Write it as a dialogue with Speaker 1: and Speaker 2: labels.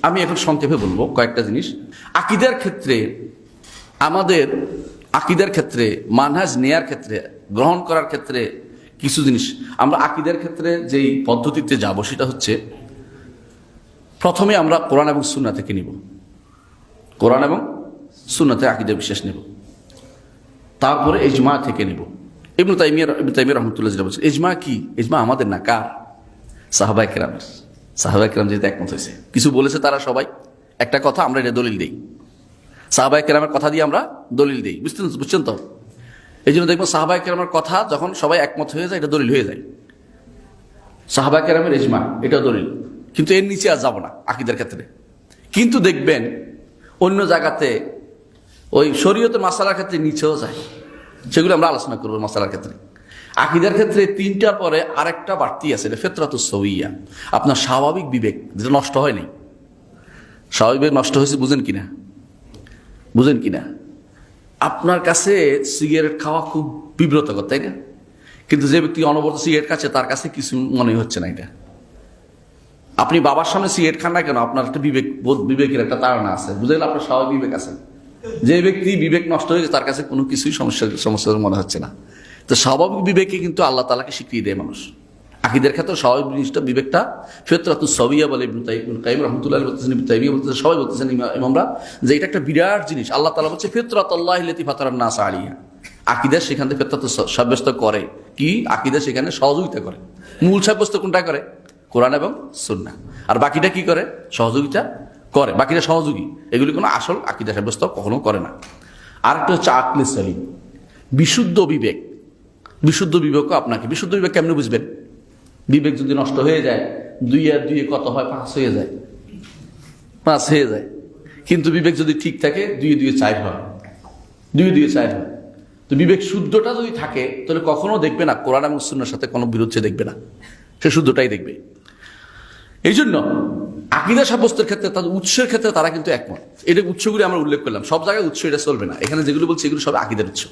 Speaker 1: আমি এখন সংক্ষেপে বলবো কয়েকটা জিনিস। আকীদার ক্ষেত্রে আমাদের আকীদার ক্ষেত্রে মানহাজ নেয়ার ক্ষেত্রে গ্রহণ করার ক্ষেত্রে কিছু জিনিস আমরা আকীদার ক্ষেত্রে যেই পদ্ধতিতে যাব সেটা হচ্ছে প্রথমে আমরা কোরআন এবং সুন্নাহ থেকে নিব, কোরআন এবং সুন্নাতে আকীদা বিশ্বাস নেব, তারপরে ইজমা থেকে নেব। ইবনে তাইমিয়া রাহমাতুল্লাহ যেটা বলছেন, ইজমা কি? ইজমা আমাদের না, কার? সাহাবায়ে কেরামের। সাহাবায়ে কেরাম যেহেতু একমত হয়েছে, কিছু বলেছে তারা সবাই একটা কথা, আমরা এটা দলিল দিই, সাহাবায়ে কেরামের কথা দিয়ে আমরা দলিল দিই। বুঝছেন তো? এই জন্য দেখবো সাহাবায়ে কেরামের কথা যখন সবাই একমত হয়ে যায়, এটা দলিল হয়ে যায়। সাহাবায়ে কেরামের ইজমা এটা দলিল, কিন্তু এর নিচে আর যাবো না আকীদার ক্ষেত্রে। কিন্তু দেখবেন অন্য জায়গাতে ওই শরীয়তের মাসালার ক্ষেত্রে নিচেও যায়, সেগুলো আমরা আলোচনা করবো। মাসালার ক্ষেত্রে আকীদার ক্ষেত্রে তিনটার পরে আরেকটা বাড়তি আছে, এটা ফিতরাতুস সওয়িয়া, আপনার স্বাভাবিক বিবেক, যেটা নষ্ট হয় নাই। স্বাভাবিক বিবেক নষ্ট হয়েছে, বুঝেন কিনা? বুঝেন কিনা? আপনার কাছে সিগারেট খাওয়া খুব বিব্রতকর, তাই না? কিন্তু যে ব্যক্তি অনবরত সিগারেট খাচ্ছে তার কাছে কিছু মনে হচ্ছে না। এটা আপনি বাবার সামনে সিগারেট খান না কেন, আপনার একটা বিবেকের একটা তাড়না আছে, বুঝলেন? আপনার স্বাভাবিক বিবেক আছে। যে ব্যক্তি বিবেক নষ্ট হয়েছে তার কাছে কোনো কিছুই সমস্যা মনে হচ্ছে না। তো স্বাভাবিক বিবেকে কিন্তু আল্লাহ তাআলাকে স্বীকৃতি দেয় মানুষ। আকীদার ক্ষেত্রে স্বাভাবিক জিনিসটা, বিবেকটা ফিতরাতুস সওয়িয়া বলে ইবনে কাইয়িম রাহমাতুল্লাহ বলতেছেন, ইবনে তাইমিয়া বলতেছেন, সবাই বলতেছেন ইমামরা, যে এটা একটা বিরাট জিনিস। আল্লাহ তাআলা বলছে ফিতরাতুল্লাহি আল্লাতী ফাতারান নাস আলাইহা। আকীদা সেখান থেকে ফিতরাত সাব্যস্ত করে কি? আকীদা সেখানে সহযোগিতা করে। মূল সাব্যস্ত কোনটা করে? কোরআন এবং সুন্নাহ। আর বাকিটা কি করে? সহযোগিতা করে। বাকিটা সহযোগী, এগুলি কোনো আসল আকীদা সাব্যস্ত কখনো করে না। আরেকটা হচ্ছে আকলে সলিম, বিশুদ্ধ বিবেক। বিশুদ্ধ বিবেকও আপনাকে, বিশুদ্ধ বিবেক কেমনে বুঝবেন? বিবেক যদি নষ্ট হয়ে যায়, 2 আর 2 কত হয়? 5 হয়ে যায়, 5 হয়ে যায়। কিন্তু বিবেক যদি ঠিক থাকে, 2 2 4 হয়, 2 2 4 হয়। তো বিবেক শুদ্ধটা যদি থাকে, তাহলে কখনো দেখবে না কোরআন এবং সুন্নাহর সাথে কোনো বিরোধ দেখবে না, সে শুদ্ধটাই দেখবে। এই জন্য আকীদা সাব্যস্তের ক্ষেত্রে তাদের উৎসের ক্ষেত্রে তারা কিন্তু একমত। এটা উৎসগুলি আমরা উল্লেখ করলাম, সব জায়গায় উৎস এটা চলবে না। এখানে যেগুলো বলছি এগুলো সব আকীদার উৎস।